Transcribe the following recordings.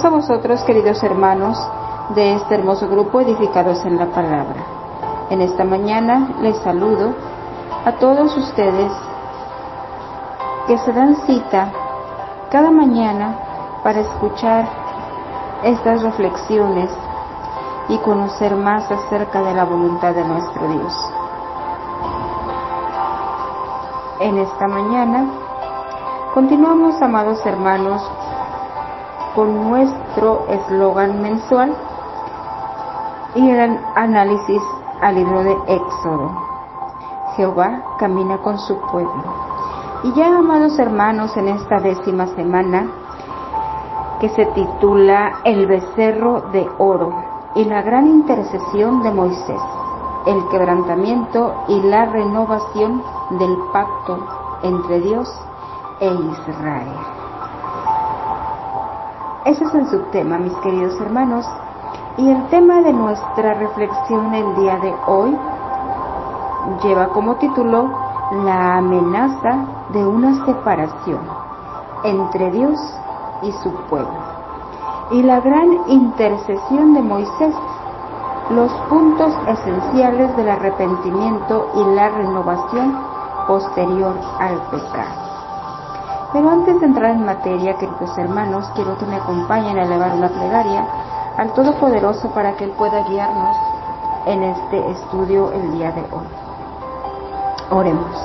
a vosotros, queridos hermanos, de este hermoso grupo edificados en la palabra. En esta mañana les saludo a todos ustedes que se dan cita cada mañana para escuchar estas reflexiones y conocer más acerca de la voluntad de nuestro Dios. En esta mañana continuamos, amados hermanos, con nuestro eslogan mensual y el análisis al libro de Éxodo. Jehová camina con su pueblo. Y ya, amados hermanos, en esta 10ª semana, que se titula El becerro de oro y la gran intercesión de Moisés, el quebrantamiento y la renovación del pacto entre Dios e Israel. Ese es el subtema, mis queridos hermanos, y el tema de nuestra reflexión el día de hoy lleva como título la amenaza de una separación entre Dios y su pueblo y la gran intercesión de Moisés, los puntos esenciales del arrepentimiento y la renovación posterior al pecado. Pero antes de entrar en materia, queridos hermanos, quiero que me acompañen a elevar una plegaria al Todopoderoso para que Él pueda guiarnos en este estudio el día de hoy. Oremos.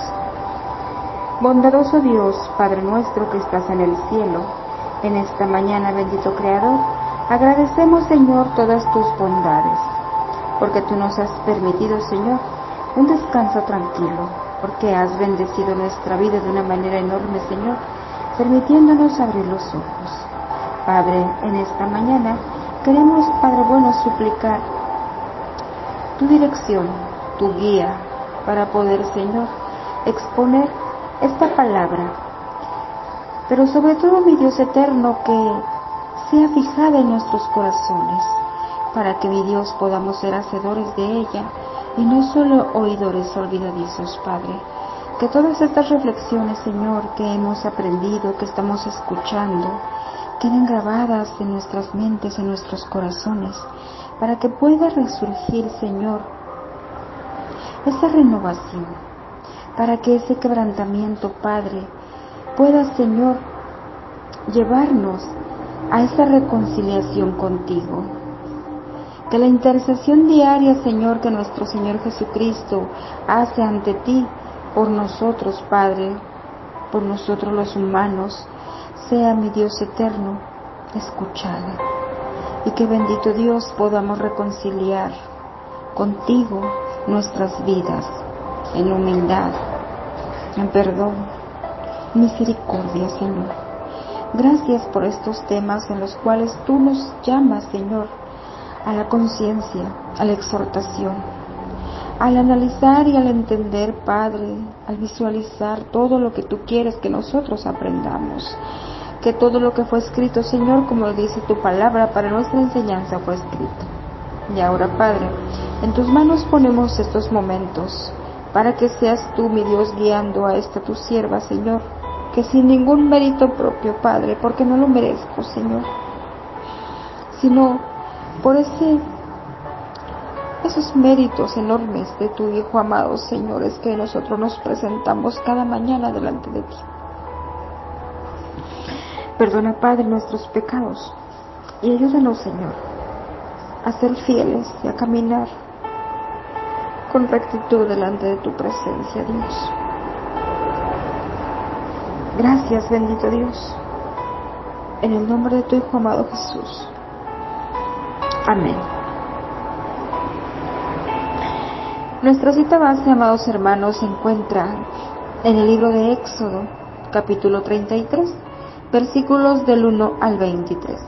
Bondadoso Dios, Padre nuestro que estás en el cielo, en esta mañana, bendito Creador, agradecemos, Señor, todas tus bondades, porque tú nos has permitido, Señor, un descanso tranquilo, porque has bendecido nuestra vida de una manera enorme, Señor, permitiéndonos abrir los ojos. Padre, en esta mañana queremos, Padre bueno, suplicar tu dirección, tu guía, para poder, Señor, exponer esta palabra, pero sobre todo, mi Dios eterno, que sea fijada en nuestros corazones, para que, mi Dios, podamos ser hacedores de ella y no solo oidores olvidadizos, Padre. Que todas estas reflexiones, Señor, que hemos aprendido, que estamos escuchando, queden grabadas en nuestras mentes, en nuestros corazones, para que pueda resurgir, Señor, esa renovación, para que ese quebrantamiento, Padre, pueda, Señor, llevarnos a esa reconciliación contigo. Que la intercesión diaria, Señor, que nuestro Señor Jesucristo hace ante ti, por nosotros, Padre, por nosotros los humanos, sea, mi Dios eterno, escuchada. Y que, bendito Dios, podamos reconciliar contigo nuestras vidas en humildad, en perdón, misericordia, Señor. Gracias por estos temas en los cuales tú nos llamas, Señor, a la conciencia, a la exhortación, al analizar y al entender, Padre, al visualizar todo lo que tú quieres que nosotros aprendamos, que todo lo que fue escrito, Señor, como dice tu palabra, para nuestra enseñanza fue escrito. Y ahora, Padre, en tus manos ponemos estos momentos, para que seas tú, mi Dios, guiando a esta tu sierva, Señor, que sin ningún mérito propio, Padre, porque no lo merezco, Señor, sino por esos méritos enormes de tu Hijo amado, Señor, es que nosotros nos presentamos cada mañana delante de ti. Perdona, Padre, nuestros pecados y ayúdanos, Señor, a ser fieles y a caminar con rectitud delante de tu presencia, Dios. Gracias, bendito Dios, en el nombre de tu Hijo amado Jesús. Amén. Nuestra cita base, amados hermanos, se encuentra en el libro de Éxodo, capítulo 33, versículos del 1 al 23,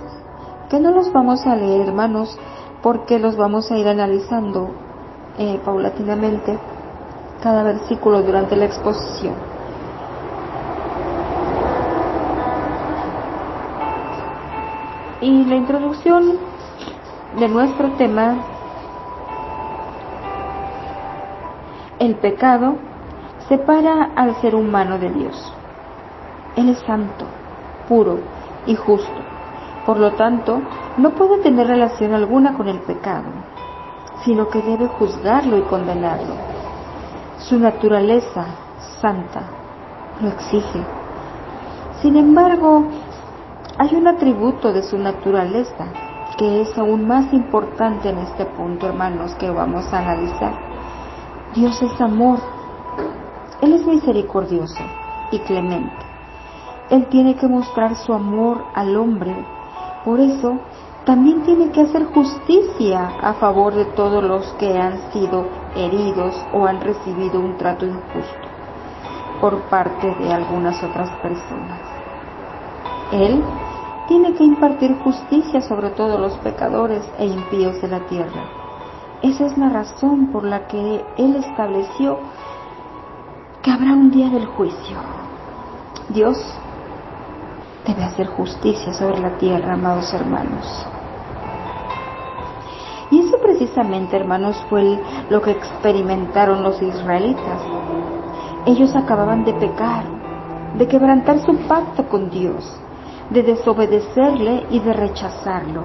que no los vamos a leer, hermanos, porque los vamos a ir analizando paulatinamente cada versículo durante la exposición. Y la introducción de nuestro tema, el pecado separa al ser humano de Dios. Él es santo, puro y justo, Por lo tanto, no puede tener relación alguna con el pecado, sino que debe juzgarlo y condenarlo. Su naturaleza santa lo exige. Sin embargo, hay un atributo de su naturaleza que es aún más importante en este punto, hermanos, que vamos a analizar. Dios es amor. Él es misericordioso y clemente. Él tiene que mostrar su amor al hombre. Por eso, también tiene que hacer justicia a favor de todos los que han sido heridos o han recibido un trato injusto por parte de algunas otras personas. Él tiene que impartir justicia sobre todos los pecadores e impíos de la tierra. Esa es la razón por la que Él estableció que habrá un día del juicio. Dios debe hacer justicia sobre la tierra, amados hermanos. Y eso precisamente, hermanos, fue lo que experimentaron los israelitas. Ellos acababan de pecar, de quebrantar su pacto con Dios, de desobedecerle y de rechazarlo.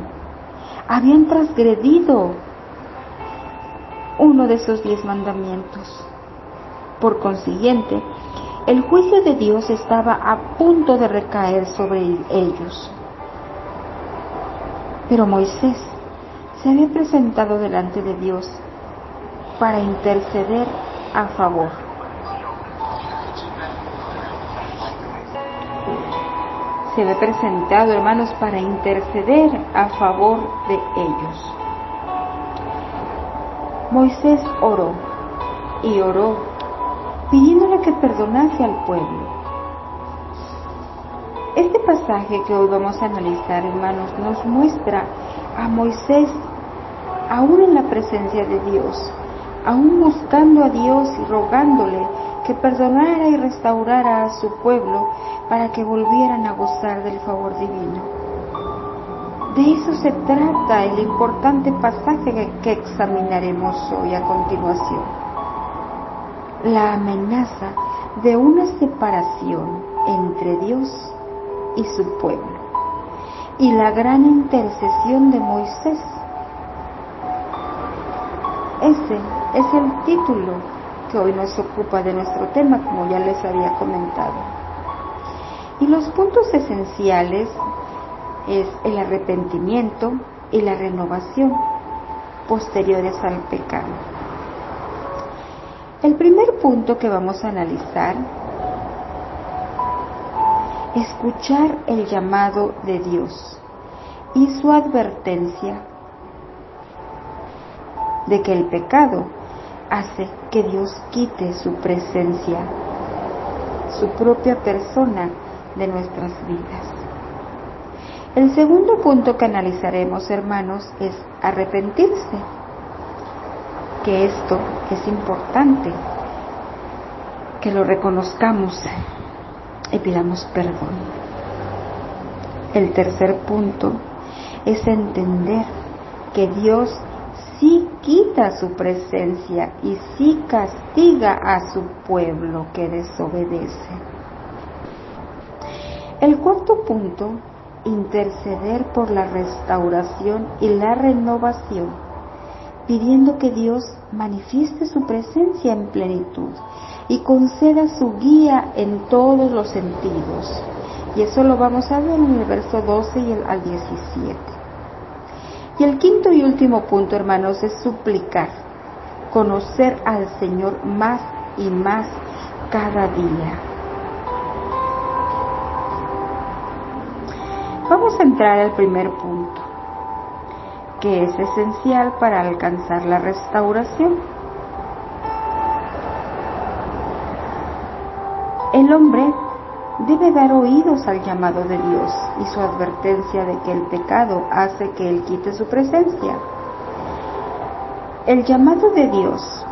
Habían transgredido uno de esos 10 mandamientos. Por consiguiente, el juicio de Dios estaba a punto de recaer sobre ellos. Pero Moisés se había presentado delante de Dios para interceder a favor. Se había presentado, hermanos, para interceder a favor de ellos. Moisés oró y oró, pidiéndole que perdonase al pueblo. Este pasaje que hoy vamos a analizar, hermanos, nos muestra a Moisés aún en la presencia de Dios, aún buscando a Dios y rogándole que perdonara y restaurara a su pueblo para que volvieran a gozar del favor divino. De eso se trata el importante pasaje que examinaremos hoy a continuación. La amenaza de una separación entre Dios y su pueblo y la gran intercesión de Moisés. Ese es el título que hoy nos ocupa de nuestro tema, como ya les había comentado. Y los puntos esenciales es el arrepentimiento y la renovación posteriores al pecado. El primer punto que vamos a analizar, escuchar el llamado de Dios y su advertencia de que el pecado hace que Dios quite su presencia, su propia persona de nuestras vidas. El segundo punto que analizaremos, hermanos, es arrepentirse, que esto es importante, que lo reconozcamos y pidamos perdón. El tercer punto es entender que Dios sí quita su presencia y sí castiga a su pueblo que desobedece. El cuarto punto, interceder por la restauración y la renovación, pidiendo que Dios manifieste su presencia en plenitud y conceda su guía en todos los sentidos. Y eso lo vamos a ver en el verso 12 y al 17. Y el quinto y último punto, hermanos, es suplicar, conocer al Señor más y más cada día. Vamos a entrar al primer punto, que es esencial para alcanzar la restauración. El hombre debe dar oídos al llamado de Dios y su advertencia de que el pecado hace que Él quite su presencia. El llamado de Dios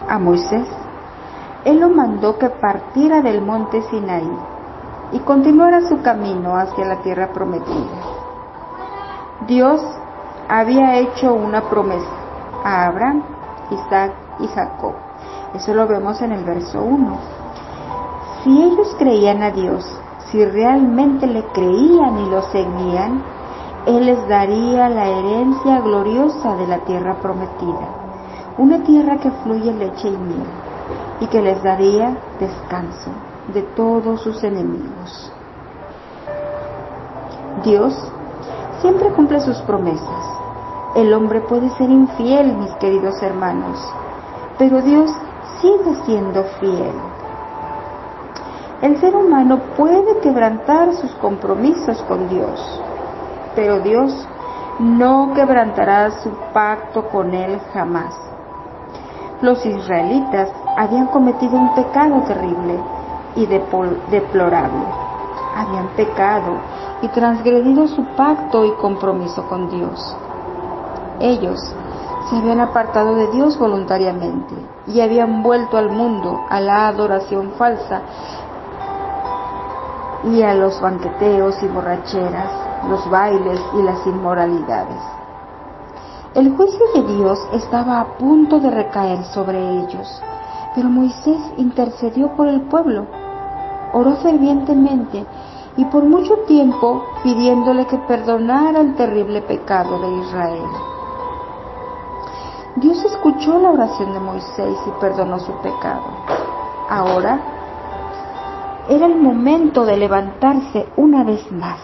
a Moisés, Él lo mandó que partiera del monte Sinaí y continuara su camino hacia la tierra prometida. Dios había hecho una promesa a Abraham, Isaac y Jacob. Eso lo vemos en el verso 1. Si ellos creían a Dios, si realmente le creían y lo seguían, Él les daría la herencia gloriosa de la tierra prometida, una tierra que fluye leche y miel, y que les daría descanso de todos sus enemigos. Dios siempre cumple sus promesas. El hombre puede ser infiel, mis queridos hermanos, pero Dios sigue siendo fiel. El ser humano puede quebrantar sus compromisos con Dios, pero Dios no quebrantará su pacto con él jamás. Los israelitas habían cometido un pecado terrible y deplorable. Habían pecado y transgredido su pacto y compromiso con Dios. Ellos se habían apartado de Dios voluntariamente y habían vuelto al mundo, a la adoración falsa y a los banqueteos y borracheras, los bailes y las inmoralidades. El juicio de Dios estaba a punto de recaer sobre ellos, pero Moisés intercedió por el pueblo, oró fervientemente y por mucho tiempo pidiéndole que perdonara el terrible pecado de Israel. Dios escuchó la oración de Moisés y perdonó su pecado. Ahora era el momento de levantarse una vez más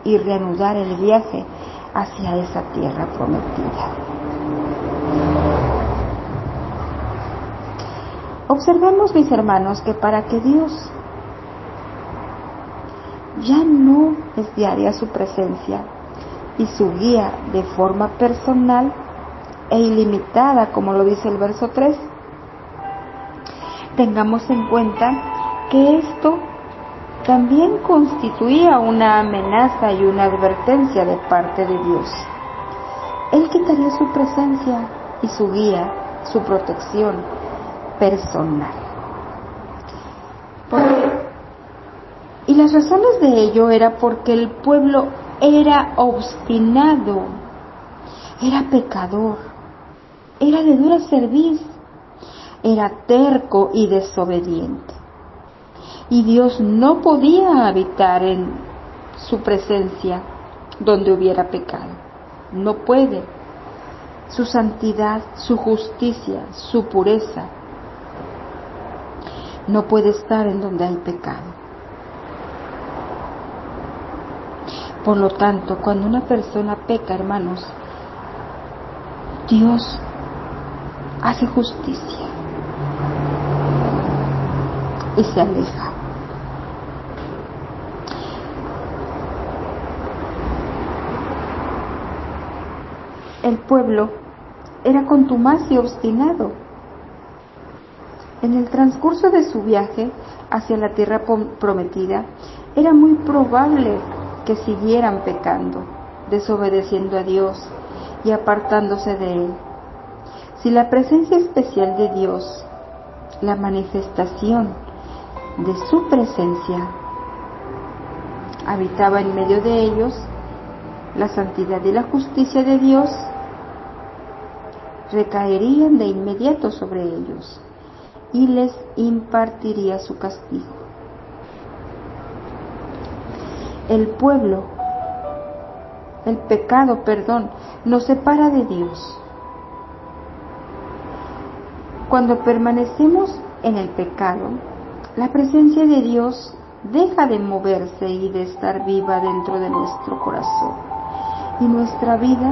y reanudar el viaje hacia esa tierra prometida. Observemos, mis hermanos, que para que Dios ya no es diaria su presencia y su guía de forma personal e ilimitada, como lo dice el verso 3, tengamos en cuenta que esto también constituía una amenaza y una advertencia de parte de Dios. Él quitaría su presencia y su guía, su protección personal. Y las razones de ello era porque el pueblo era obstinado, era pecador, era de dura cerviz, era terco y desobediente. Y Dios no podía habitar en su presencia donde hubiera pecado. No puede. Su santidad, su justicia, su pureza no puede estar en donde hay pecado. Por lo tanto, cuando una persona peca, hermanos, Dios hace justicia y se aleja. El pueblo era contumaz y obstinado. En el transcurso de su viaje hacia la tierra prometida, era muy probable que siguieran pecando, desobedeciendo a Dios y apartándose de Él. Si la presencia especial de Dios, la manifestación de su presencia, habitaba en medio de ellos, la santidad y la justicia de Dios recaerían de inmediato sobre ellos y les impartiría su castigo. El pecado, nos separa de Dios. Cuando permanecemos en el pecado, la presencia de Dios deja de moverse y de estar viva dentro de nuestro corazón y nuestra vida,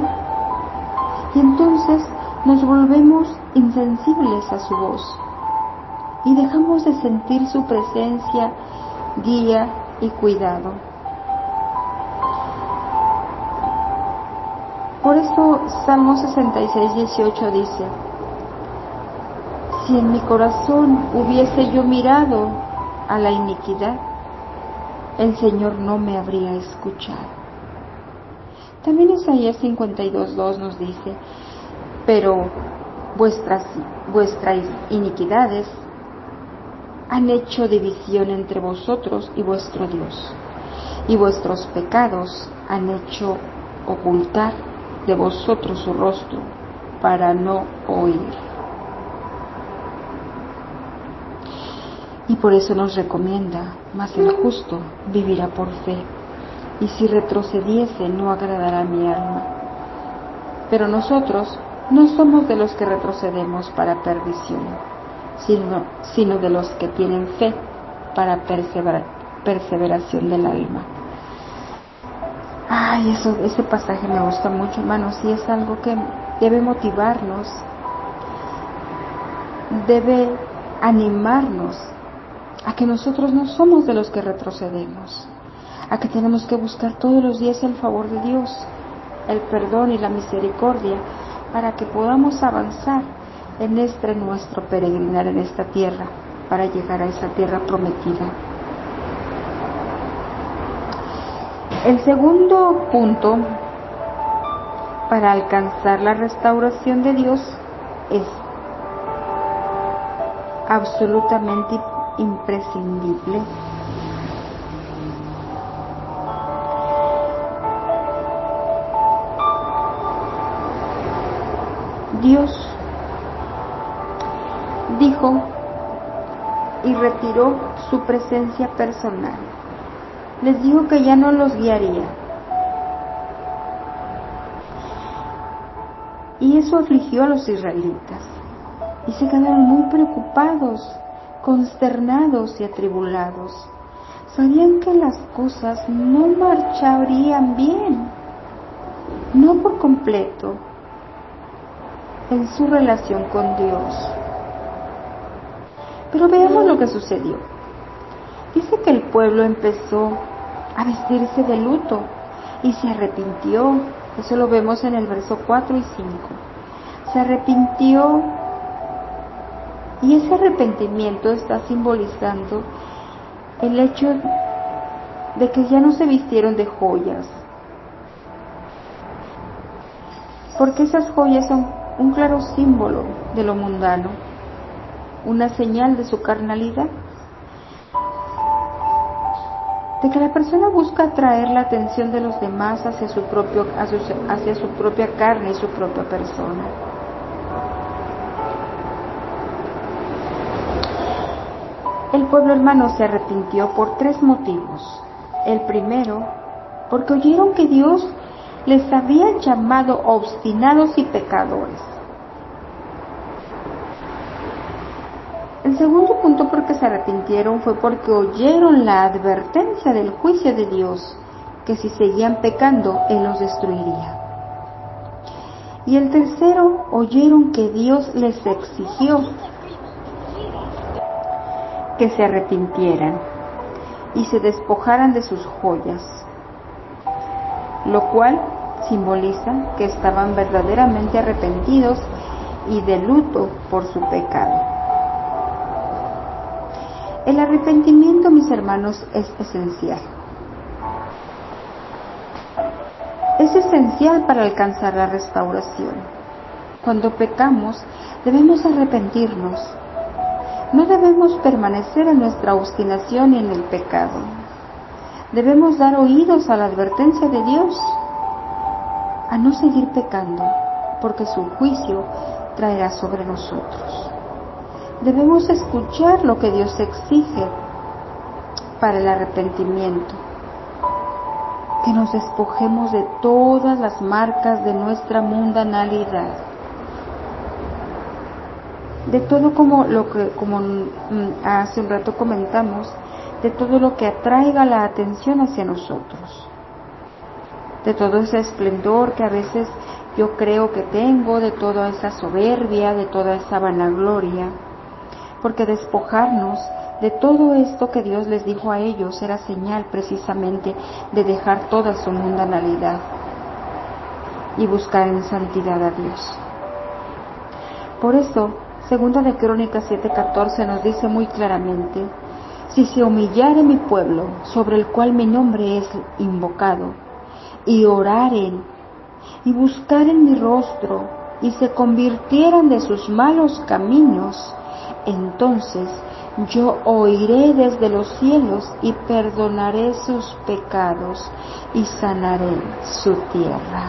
y entonces nos volvemos insensibles a su voz y dejamos de sentir su presencia, guía y cuidado. Por eso Salmo 66:18 dice: si en mi corazón hubiese yo mirado a la iniquidad, el Señor no me habría escuchado. También Isaías 52:2 nos dice: pero vuestras iniquidades han hecho división entre vosotros y vuestro Dios, y vuestros pecados han hecho ocultar de vosotros su rostro para no oír. Y por eso nos recomienda: mas el justo vivirá por fe, y si retrocediese no agradará a mi alma. Pero nosotros no somos de los que retrocedemos para perdición, sino de los que tienen fe para perseveración del alma. Ay, ese pasaje me gusta mucho, hermanos, y es algo que debe motivarnos, debe animarnos a que nosotros no somos de los que retrocedemos, a que tenemos que buscar todos los días el favor de Dios, el perdón y la misericordia, para que podamos avanzar en nuestro peregrinar en esta tierra, para llegar a esa tierra prometida. El segundo punto para alcanzar la restauración de Dios es absolutamente imprescindible. Dios dijo y retiró su presencia personal. Les dijo que ya no los guiaría. Y eso afligió a los israelitas. Y se quedaron muy preocupados, consternados y atribulados. Sabían que las cosas no marcharían bien, no por completo, en su relación con Dios. Pero veamos lo que sucedió. Dice que el pueblo empezó a vestirse de luto y se arrepintió. Eso lo vemos en el verso 4 y 5. Se arrepintió, y ese arrepentimiento está simbolizando el hecho de que ya no se vistieron de joyas, porque esas joyas son un claro símbolo de lo mundano, una señal de su carnalidad, de que la persona busca atraer la atención de los demás hacia su propia carne y su propia persona. El pueblo, hermano, se arrepintió por 3 motivos. El primero, porque oyeron que Dios les había llamado obstinados y pecadores. El segundo punto por que se arrepintieron fue porque oyeron la advertencia del juicio de Dios, que si seguían pecando, Él los destruiría. Y el tercero, oyeron que Dios les exigió que se arrepintieran y se despojaran de sus joyas, lo cual simboliza que estaban verdaderamente arrepentidos y de luto por su pecado. El arrepentimiento, mis hermanos, es esencial. Es esencial para alcanzar la restauración. Cuando pecamos, debemos arrepentirnos. No debemos permanecer en nuestra obstinación y en el pecado. Debemos dar oídos a la advertencia de Dios, a no seguir pecando, porque su juicio traerá sobre nosotros. Debemos escuchar lo que Dios exige para el arrepentimiento, que nos despojemos de todas las marcas de nuestra mundanalidad, de todo como hace un rato comentamos, de todo lo que atraiga la atención hacia nosotros, de todo ese esplendor que a veces yo creo que tengo, de toda esa soberbia, de toda esa vanagloria, porque despojarnos de todo esto que Dios les dijo a ellos era señal precisamente de dejar toda su mundanalidad y buscar en santidad a Dios. Por eso, Segunda de Crónicas 7:14 nos dice muy claramente: si se humillare mi pueblo, sobre el cual mi nombre es invocado, y oraren, y buscaren mi rostro, y se convirtieran de sus malos caminos, entonces yo oiré desde los cielos y perdonaré sus pecados y sanaré su tierra.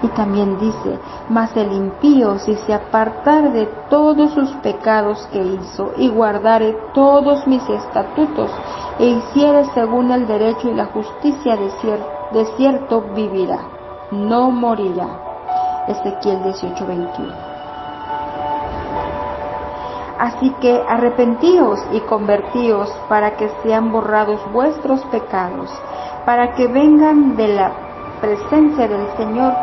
Y también dice: mas el impío, si se apartare de todos sus pecados que hizo, y guardare todos mis estatutos, e hiciere según el derecho y la justicia, de cierto vivirá, no morirá. Ezequiel 18:21. Así que arrepentíos y convertíos, para que sean borrados vuestros pecados, para que vengan de la presencia del Señor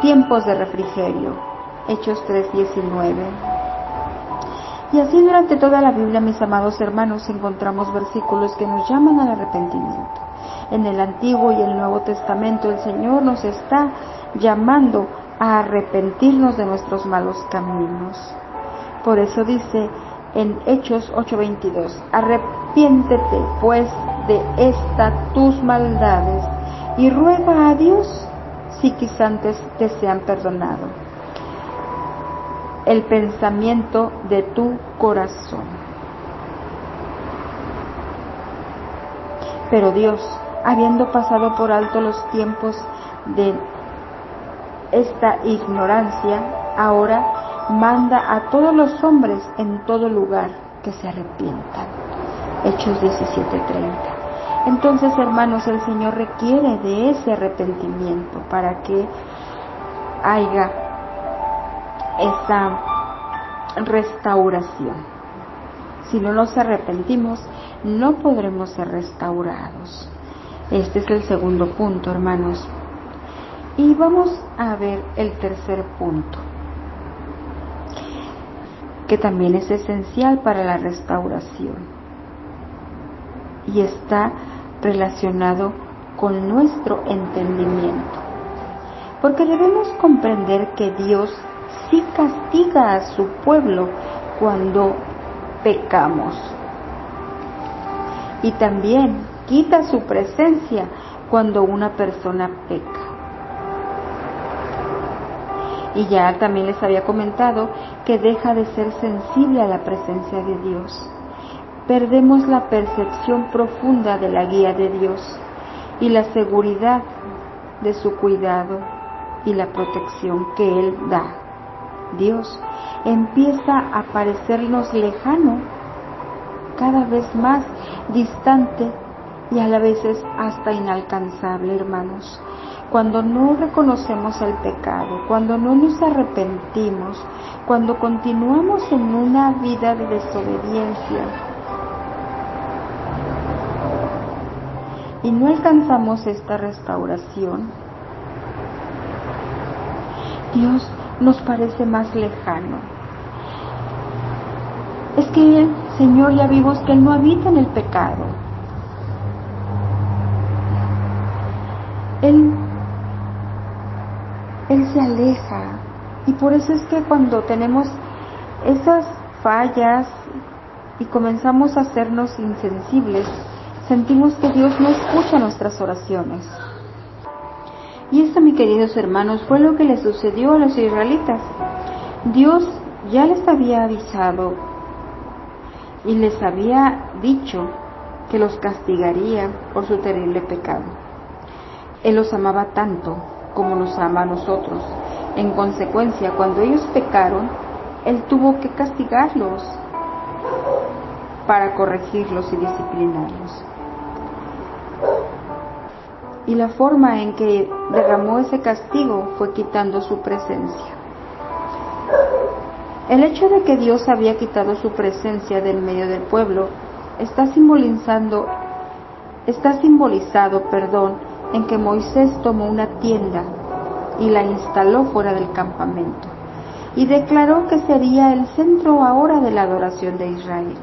tiempos de refrigerio. Hechos 3:19. Y así durante toda la Biblia, mis amados hermanos, encontramos versículos que nos llaman al arrepentimiento. En el Antiguo y el Nuevo Testamento el Señor nos está llamando a arrepentirnos de nuestros malos caminos. Por eso dice en Hechos 8:22: arrepiéntete pues de estas tus maldades y ruega a Dios si quizá antes te sean perdonado el pensamiento de tu corazón. Pero Dios, habiendo pasado por alto los tiempos de esta ignorancia, ahora manda a todos los hombres en todo lugar que se arrepientan. Hechos 17:30. Entonces, hermanos, el Señor requiere de ese arrepentimiento para que haya esa restauración. Si no nos arrepentimos, no podremos ser restaurados. Este es el segundo punto, hermanos. Y vamos a ver el tercer punto, que también es esencial para la restauración, y está relacionado con nuestro entendimiento, porque debemos comprender que Dios sí castiga a su pueblo cuando pecamos, y también quita su presencia cuando una persona peca. Y ya también les había comentado que deja de ser sensible a la presencia de Dios. Perdemos la percepción profunda de la guía de Dios y la seguridad de su cuidado y la protección que Él da. Dios empieza a parecernos lejano, cada vez más distante y a la vez hasta inalcanzable, hermanos. Cuando no reconocemos el pecado, cuando no nos arrepentimos, cuando continuamos en una vida de desobediencia y no alcanzamos esta restauración, Dios nos parece más lejano. Es que el Señor, ya vimos que Él no habita en el pecado. Él se aleja, y por eso es que cuando tenemos esas fallas y comenzamos a hacernos insensibles, sentimos que Dios no escucha nuestras oraciones. Y esto, mis queridos hermanos, fue lo que le sucedió a los israelitas. Dios ya les había avisado y les había dicho que los castigaría por su terrible pecado. Él los amaba tanto como nos ama a nosotros. En consecuencia, cuando ellos pecaron, Él tuvo que castigarlos para corregirlos y disciplinarlos. Y la forma en que derramó ese castigo fue quitando su presencia. El hecho de que Dios había quitado su presencia del medio del pueblo está simbolizado, en que Moisés tomó una tienda y la instaló fuera del campamento y declaró que sería el centro ahora de la adoración de Israel.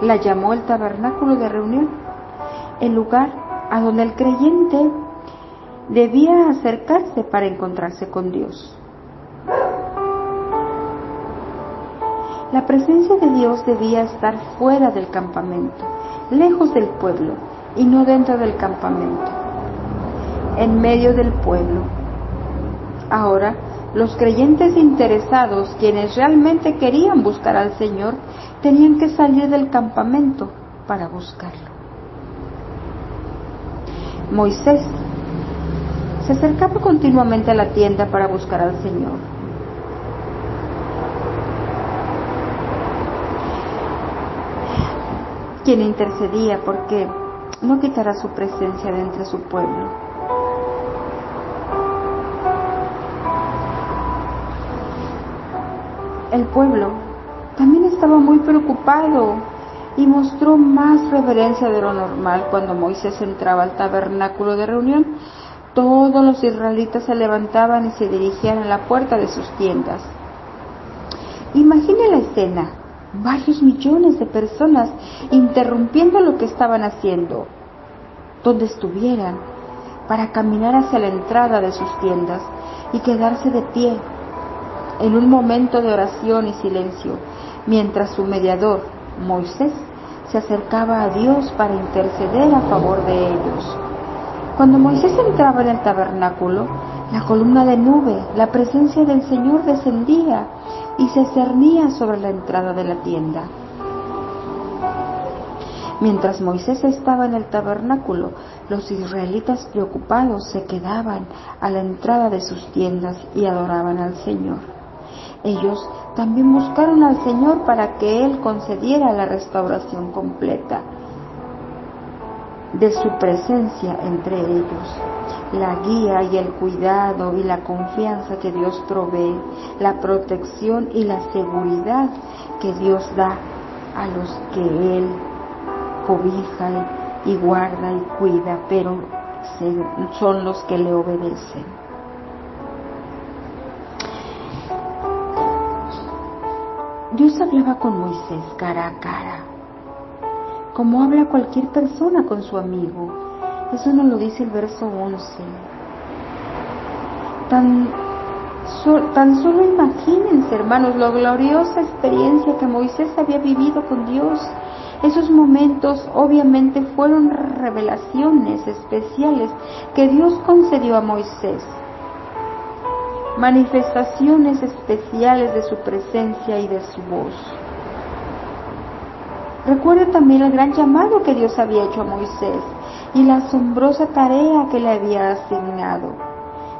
La llamó el tabernáculo de reunión, el lugar a donde el creyente debía acercarse para encontrarse con Dios. La presencia de Dios debía estar fuera del campamento, lejos del pueblo, y no dentro del campamento, en medio del pueblo. Ahora, los creyentes interesados, quienes realmente querían buscar al Señor, tenían que salir del campamento para buscarlo. Moisés se acercaba continuamente a la tienda para buscar al Señor. Quien intercedía porque no quitará su presencia de entre su pueblo. El pueblo también estaba muy preocupado y mostró más reverencia de lo normal cuando Moisés entraba al tabernáculo de reunión. Todos los israelitas se levantaban y se dirigían a la puerta de sus tiendas. Imagine la escena: varios millones de personas interrumpiendo lo que estaban haciendo, donde estuvieran, para caminar hacia la entrada de sus tiendas y quedarse de pie en un momento de oración y silencio, mientras su mediador, Moisés, se acercaba a Dios para interceder a favor de ellos. Cuando Moisés entraba en el tabernáculo, la columna de nube, la presencia del Señor descendía y se cernía sobre la entrada de la tienda. Mientras Moisés estaba en el tabernáculo, los israelitas preocupados se quedaban a la entrada de sus tiendas y adoraban al Señor. Ellos también buscaron al Señor para que Él concediera la restauración completa de su presencia entre ellos, la guía y el cuidado y la confianza que Dios provee, la protección y la seguridad que Dios da a los que Él cobija y guarda y cuida, pero son los que le obedecen. Dios hablaba con Moisés cara a cara, como habla cualquier persona con su amigo. Eso nos lo dice el verso 11. Tan solo imagínense, hermanos, la gloriosa experiencia que Moisés había vivido con Dios. Esos momentos obviamente fueron revelaciones especiales que Dios concedió a Moisés, manifestaciones especiales de su presencia y de su voz. Recuerde también el gran llamado que Dios había hecho a Moisés y la asombrosa tarea que le había asignado: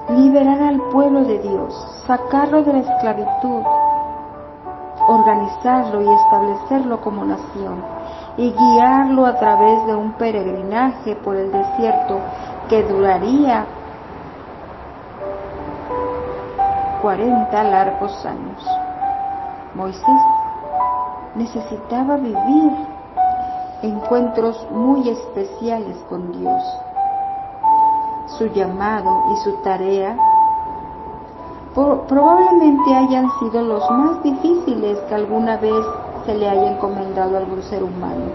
liberar al pueblo de Dios, sacarlo de la esclavitud, organizarlo y establecerlo como nación, y guiarlo a través de un peregrinaje por el desierto que duraría 40 largos años. Moisés necesitaba vivir encuentros muy especiales con Dios. Su llamado y su tarea probablemente hayan sido los más difíciles que alguna vez se le haya encomendado a algún ser humano.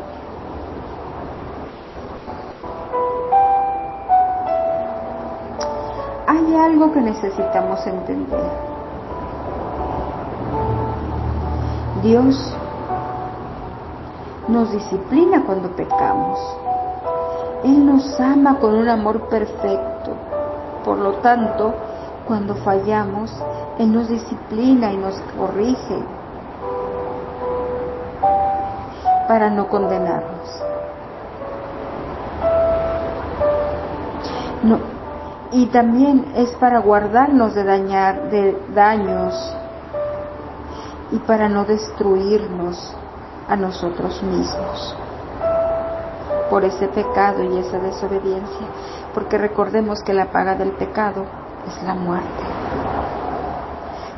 Hay algo que necesitamos entender. Dios nos disciplina cuando pecamos. Él nos ama con un amor perfecto. Por lo tanto, cuando fallamos, Él nos disciplina y nos corrige para no condenarnos. Y también es para guardarnos de daños y para no destruirnos a nosotros mismos por ese pecado y esa desobediencia, porque recordemos que la paga del pecado es la muerte.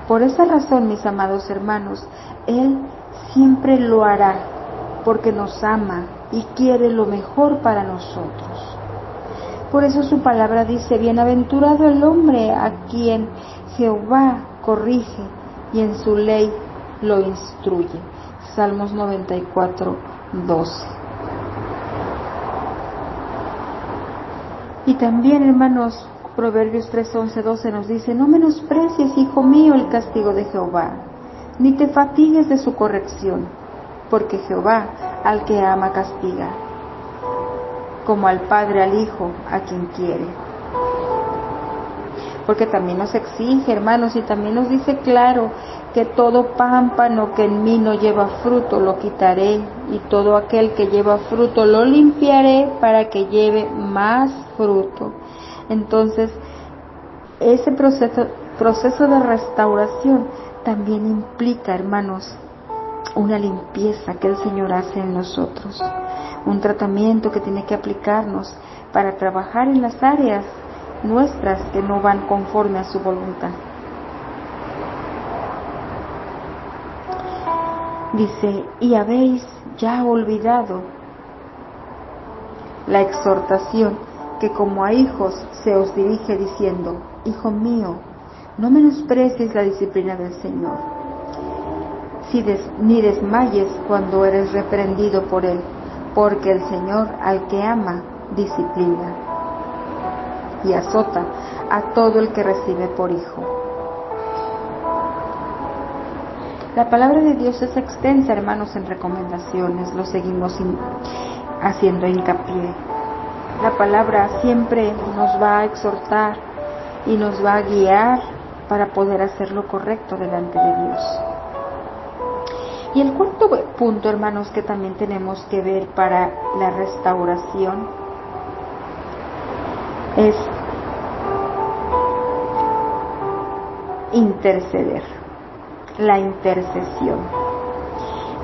Por esa razón, mis amados hermanos, Él siempre lo hará, porque nos ama y quiere lo mejor para nosotros. Por eso su palabra dice: bienaventurado el hombre a quien Jehová corrige y en su ley lo instruye. Salmos 94, 12. Y también, hermanos, Proverbios 3, 11, 12 nos dice: no menosprecies, hijo mío, el castigo de Jehová, ni te fatigues de su corrección, porque Jehová al que ama castiga, como al padre al hijo a quien quiere. Porque también nos exige, hermanos, y también nos dice claro que todo pámpano que en mí no lleva fruto lo quitaré, y todo aquel que lleva fruto lo limpiaré para que lleve más fruto. Entonces, ese proceso de restauración también implica, hermanos, una limpieza que el Señor hace en nosotros, un tratamiento que tiene que aplicarnos para trabajar en las áreas nuestras que no van conforme a su voluntad. Dice, y habéis ya olvidado la exhortación que como a hijos se os dirige diciendo, Hijo mío, no menosprecies la disciplina del Señor, ni desmayes cuando eres reprendido por Él, porque el Señor al que ama disciplina y azota a todo el que recibe por hijo. La palabra de Dios es extensa, hermanos, en recomendaciones, lo seguimos haciendo hincapié. La palabra siempre nos va a exhortar y nos va a guiar para poder hacer lo correcto delante de Dios. Y el cuarto punto, hermanos, que también tenemos que ver para la restauración es interceder, la intercesión.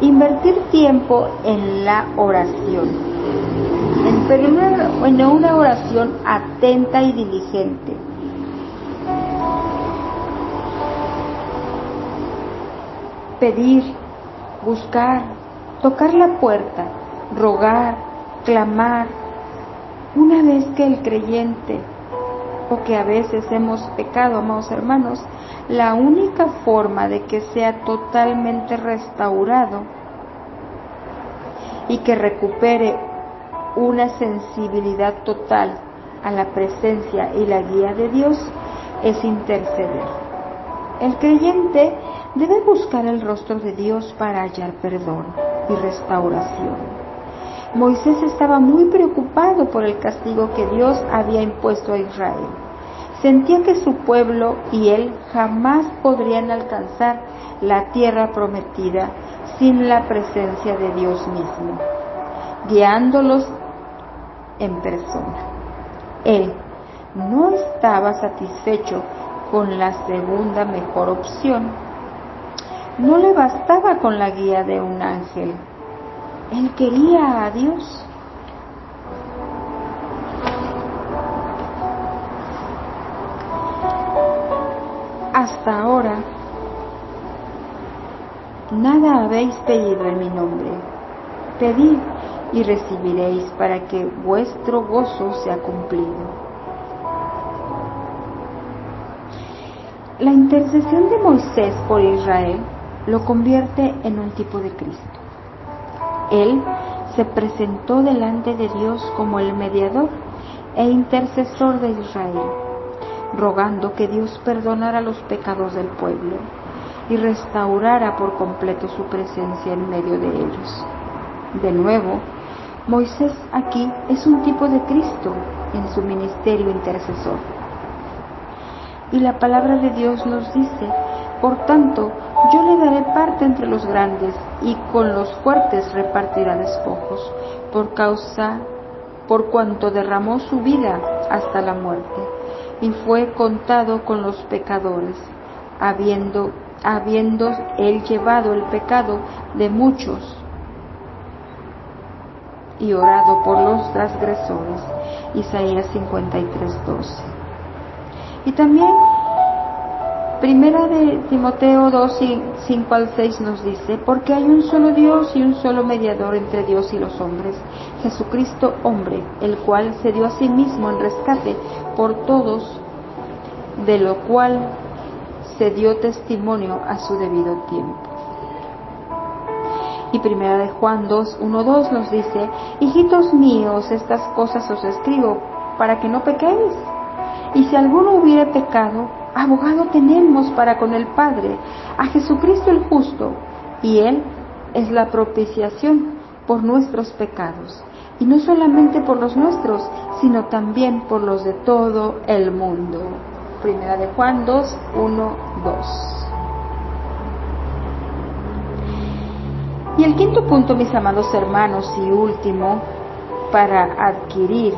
Invertir tiempo en la oración, en una oración atenta y diligente. Pedir, buscar, tocar la puerta, rogar, clamar. Una vez que el creyente, o que a veces hemos pecado, amados hermanos, la única forma de que sea totalmente restaurado y que recupere una sensibilidad total a la presencia y la guía de Dios es interceder. El creyente debe buscar el rostro de Dios para hallar perdón y restauración. Moisés estaba muy preocupado por el castigo que Dios había impuesto a Israel. Sentía que su pueblo y él jamás podrían alcanzar la tierra prometida sin la presencia de Dios mismo, guiándolos en persona. Él no estaba satisfecho con la segunda mejor opción. No le bastaba con la guía de un ángel. Él quería a Dios. Hasta ahora, nada habéis pedido en mi nombre. Pedid y recibiréis para que vuestro gozo sea cumplido. La intercesión de Moisés por Israel lo convierte en un tipo de Cristo. Él se presentó delante de Dios como el mediador e intercesor de Israel, rogando que Dios perdonara los pecados del pueblo y restaurara por completo su presencia en medio de ellos. De nuevo, Moisés aquí es un tipo de Cristo en su ministerio intercesor. Y la palabra de Dios nos dice, por tanto, yo le daré parte entre los grandes y con los fuertes repartirá despojos, por cuanto derramó su vida hasta la muerte y fue contado con los pecadores, habiendo él llevado el pecado de muchos y orado por los transgresores. Isaías 53:12. Y también Primera de Timoteo 2, 5 al 6 nos dice, porque hay un solo Dios y un solo mediador entre Dios y los hombres, Jesucristo hombre, el cual se dio a sí mismo en rescate por todos, de lo cual se dio testimonio a su debido tiempo. Y Primera de Juan 2, 1, 2 nos dice, hijitos míos, estas cosas os escribo para que no pequéis. Y si alguno hubiere pecado, abogado tenemos para con el Padre, a Jesucristo el justo, y Él es la propiciación por nuestros pecados, y no solamente por los nuestros, sino también por los de todo el mundo. Primera de Juan 2, 1, 2. Y el quinto punto, mis amados hermanos, y último, para adquirir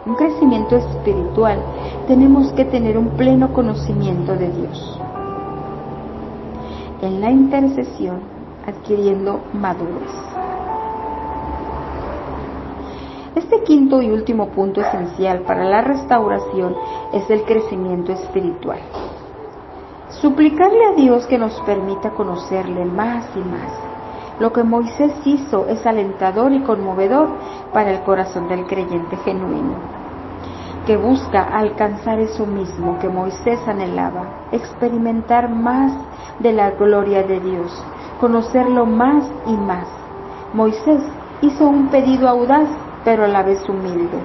un crecimiento espiritual, tenemos que tener un pleno conocimiento de Dios. En la intercesión, adquiriendo madurez. Este quinto y último punto esencial para la restauración es el crecimiento espiritual. Suplicarle a Dios que nos permita conocerle más y más. Lo que Moisés hizo es alentador y conmovedor para el corazón del creyente genuino, que busca alcanzar eso mismo que Moisés anhelaba, experimentar más de la gloria de Dios, conocerlo más y más. Moisés hizo un pedido audaz, pero a la vez humilde.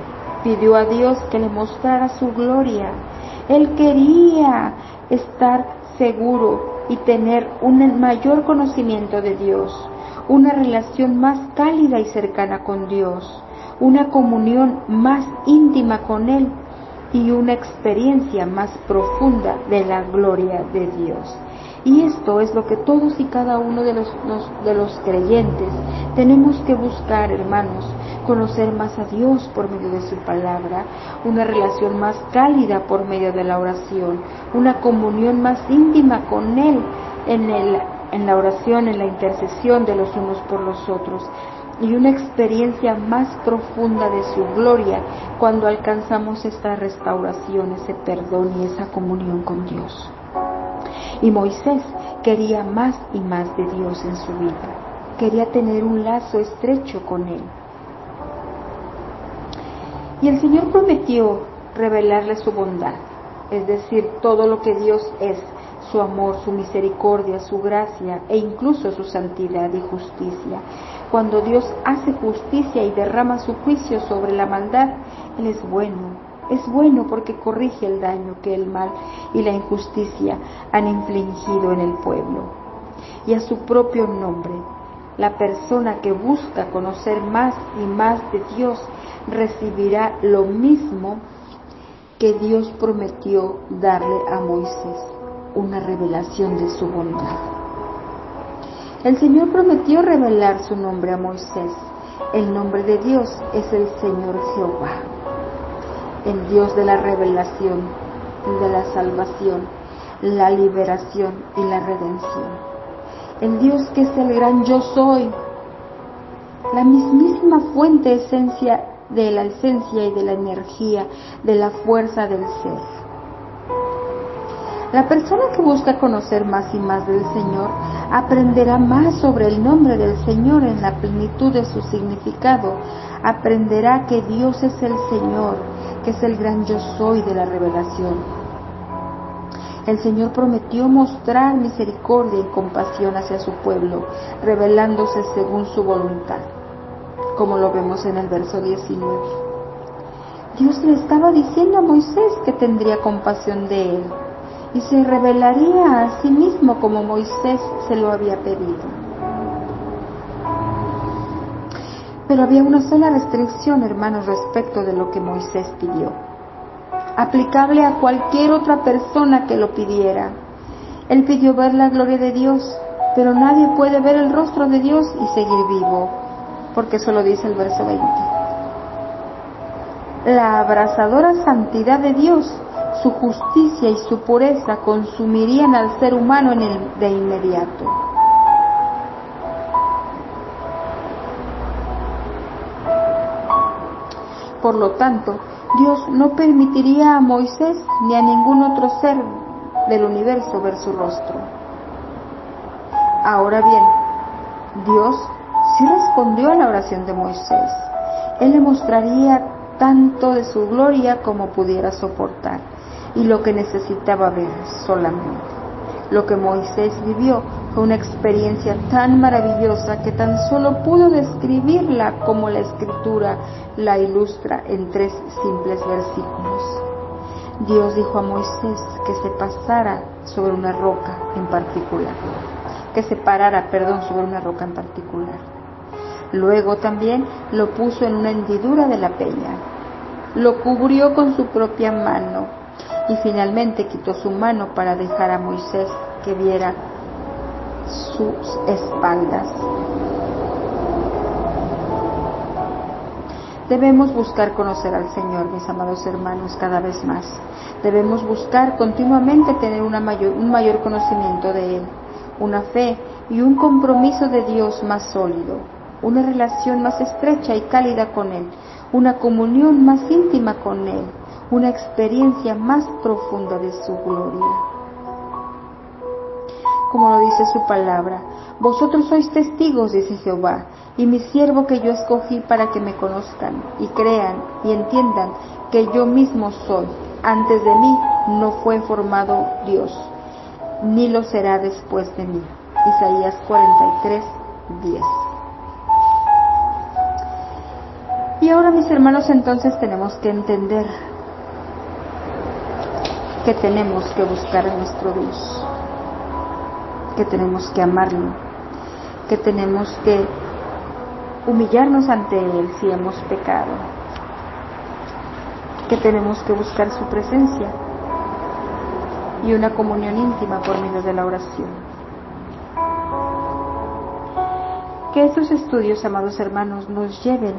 Pidió a Dios que le mostrara su gloria. Él quería estar seguro y tener un mayor conocimiento de Dios, una relación más cálida y cercana con Dios, una comunión más íntima con Él y una experiencia más profunda de la gloria de Dios. Y esto es lo que todos y cada uno de los creyentes tenemos que buscar, hermanos, conocer más a Dios por medio de su palabra, una relación más cálida por medio de la oración, una comunión más íntima con Él en la oración, en la intercesión de los unos por los otros, y una experiencia más profunda de su gloria cuando alcanzamos esta restauración, ese perdón y esa comunión con Dios. Y Moisés quería más y más de Dios en su vida, quería tener un lazo estrecho con Él. Y el Señor prometió revelarle su bondad, es decir, todo lo que Dios es, su amor, su misericordia, su gracia e incluso su santidad y justicia. Cuando Dios hace justicia y derrama su juicio sobre la maldad, Él es bueno porque corrige el daño que el mal y la injusticia han infligido en el pueblo. Y a su propio nombre, la persona que busca conocer más y más de Dios recibirá lo mismo que Dios prometió darle a Moisés, una revelación de su bondad. El Señor prometió revelar su nombre a Moisés. El nombre de Dios es el Señor Jehová, el Dios de la revelación, de la salvación, la liberación y la redención. El Dios que es el gran yo soy, la mismísima fuente esencia de la esencia y de la energía, de la fuerza del ser. La persona que busca conocer más y más del Señor aprenderá más sobre el nombre del Señor en la plenitud de su significado. Aprenderá que Dios es el Señor, que es el gran yo soy de la revelación. El Señor prometió mostrar misericordia y compasión hacia su pueblo, revelándose según su voluntad, como lo vemos en el verso 19. Dios le estaba diciendo a Moisés que tendría compasión de él y se revelaría a sí mismo como Moisés se lo había pedido. Pero había una sola restricción, hermanos, respecto de lo que Moisés pidió, aplicable a cualquier otra persona que lo pidiera. Él pidió ver la gloria de Dios, pero nadie puede ver el rostro de Dios y seguir vivo, porque eso lo dice el verso 20. La abrasadora santidad de Dios, su justicia y su pureza consumirían al ser humano de inmediato. Por lo tanto, Dios no permitiría a Moisés ni a ningún otro ser del universo ver su rostro. Ahora bien, Dios sí respondió a la oración de Moisés. Él le mostraría tanto de su gloria como pudiera soportar, y lo que necesitaba ver solamente. Lo que Moisés vivió fue una experiencia tan maravillosa que tan solo pudo describirla como la Escritura la ilustra en 3 simples versículos. Dios dijo a Moisés que se pasara sobre una roca en particular, sobre una roca en particular. Luego también lo puso en una hendidura de la peña, lo cubrió con su propia mano y finalmente quitó su mano para dejar a Moisés que viera sus espaldas. Debemos buscar conocer al Señor, mis amados hermanos, cada vez más. Debemos buscar continuamente tener un mayor conocimiento de Él, una fe y un compromiso de Dios más sólido, una relación más estrecha y cálida con Él, una comunión más íntima con Él, una experiencia más profunda de su gloria. Como lo dice su palabra, vosotros sois testigos, dice Jehová, y mi siervo que yo escogí para que me conozcan y crean y entiendan que yo mismo soy. Antes de mí no fue formado Dios, ni lo será después de mí. Isaías 43:10. Y ahora, mis hermanos, entonces tenemos que entender que tenemos que buscar a nuestro Dios, que tenemos que amarlo, que tenemos que humillarnos ante Él si hemos pecado, que tenemos que buscar su presencia y una comunión íntima por medio de la oración. Que estos estudios, amados hermanos, nos lleven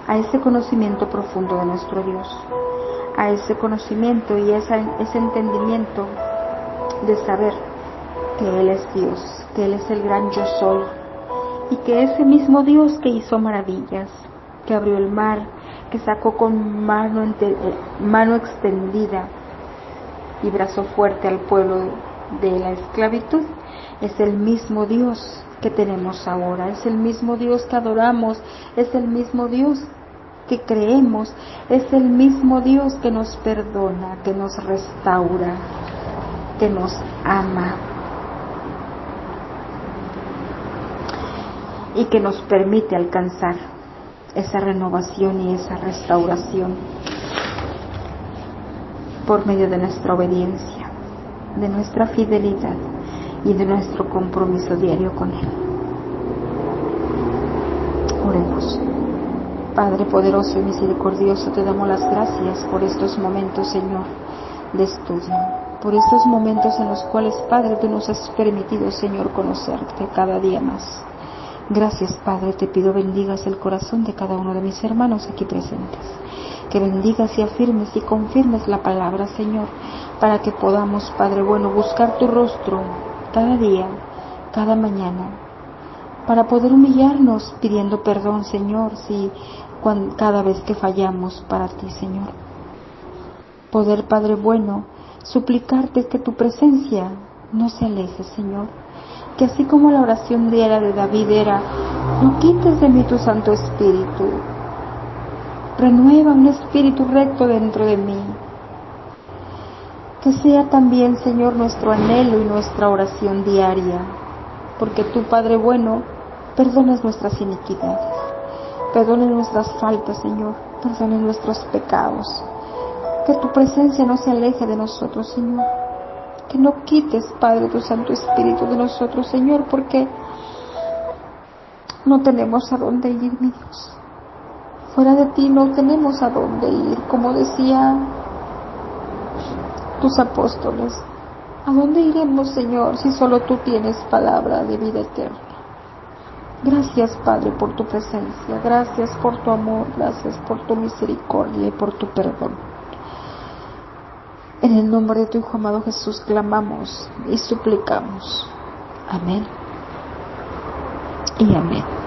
a ese conocimiento profundo de nuestro Dios, a ese conocimiento y ese entendimiento de saber que Él es Dios, que Él es el gran yo soy, y que ese mismo Dios que hizo maravillas, que abrió el mar, que sacó con mano extendida y brazo fuerte al pueblo de la esclavitud, es el mismo Dios que tenemos ahora, es el mismo Dios que adoramos, es el mismo Dios que creemos, es el mismo Dios que nos perdona, que nos restaura, que nos ama y que nos permite alcanzar esa renovación y esa restauración por medio de nuestra obediencia, de nuestra fidelidad y de nuestro compromiso diario con Él. Oremos. Padre poderoso y misericordioso, te damos las gracias por estos momentos, Señor, de estudio, por estos momentos en los cuales, Padre, tú nos has permitido, Señor, conocerte cada día más. Gracias, Padre, te pido bendigas el corazón de cada uno de mis hermanos aquí presentes, que bendigas y afirmes y confirmes la palabra, Señor, para que podamos, Padre bueno, buscar tu rostro cada día, cada mañana, para poder humillarnos pidiendo perdón, Señor, cada vez que fallamos para ti, Señor. Poder, Padre bueno, suplicarte que tu presencia no se aleje, Señor, que así como la oración diaria de David era: no quites de mí tu Santo Espíritu, renueva un espíritu recto dentro de mí. Que sea también, Señor, nuestro anhelo y nuestra oración diaria, porque tú, Padre bueno, perdones nuestras iniquidades, perdones nuestras faltas, Señor, perdones nuestros pecados. Que tu presencia no se aleje de nosotros, Señor. Que no quites, Padre, tu Santo Espíritu de nosotros, Señor, porque no tenemos a dónde ir, mi Dios. Fuera de ti no tenemos a dónde ir, como decían tus apóstoles. ¿A dónde iremos, Señor, si solo tú tienes palabra de vida eterna? Gracias, Padre, por tu presencia. Gracias por tu amor. Gracias por tu misericordia y por tu perdón. En el nombre de tu Hijo amado Jesús clamamos y suplicamos. Amén y amén.